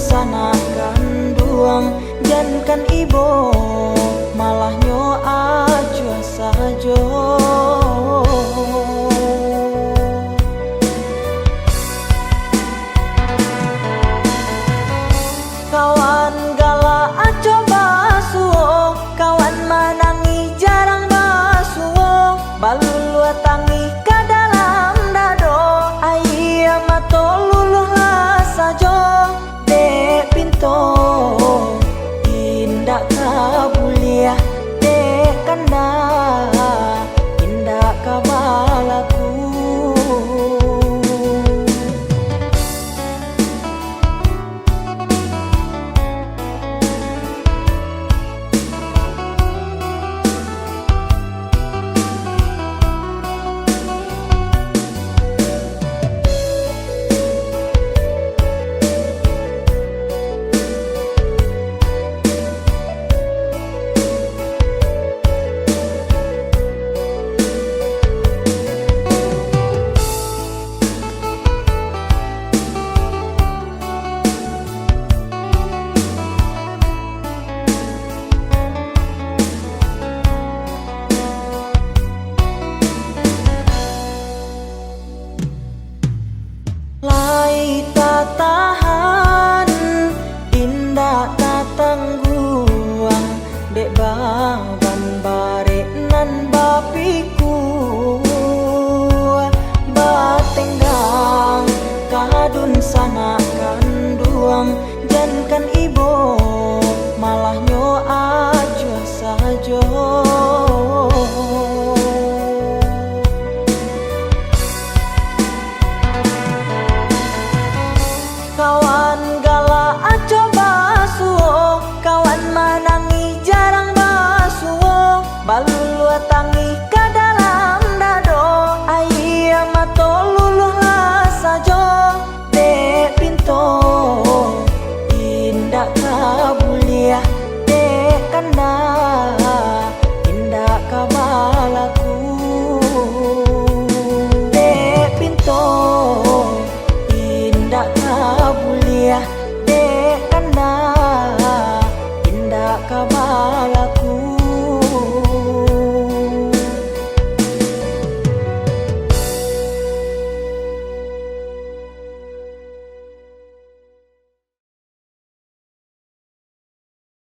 sanakan duang jankan ibo malah nyo aja sajo. Kawan gala coba suo, kawan manangi jarang basuo, balulu tangi ke dalam dado, ayah mato luluh lah sajo, dek pinto indak kabuliah, dek kanda indak kabalaku. Lai tak tahan, indah tak tangguang, dek baban bare nan bapiku, batenggang kadun sanakan duang, jankan ibo malah nyo aja sajo. Kawan gala coba suo, kawan manangi jarang basuo, balulu tangi ke dalam dado, ayah mato luluh lah sajo, dek pinto indak kabuliah, dek kanda indak kabalaku, dek pinto indak kabuliah,